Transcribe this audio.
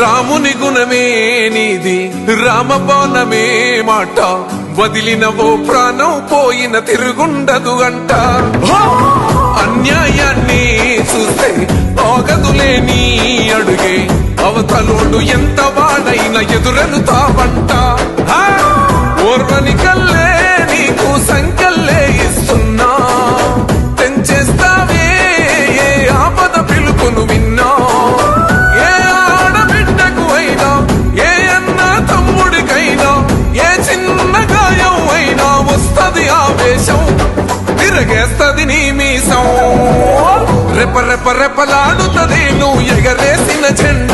రాముని గుణమే నీది రామబాణమే మాట వదిలిన ఓ ప్రాణం పోయిన తిరుగుండదు అంట అన్యాయాన్ని చూస్తే ఆగదులే నీ అడుగే అవతలోడు ఎంత వాడైనా ఎదురెలుతావంట ఓర్వని కల్లే నీకు సంకల్లే ఇస్తున్నా తెంచేస్తావే ఏ ఆపద పిలుపును విన్నా ఏ ఆడబిడ్డకు అయినా ఏ అన్న తమ్ముడికైనా ఏ చిన్న గాయం అయినా వస్తది ఆవేశం తిరగేస్తది నీ మీసం రెప రెప రెపలాడుతది నువ్వు ఎగరేసిన చెండ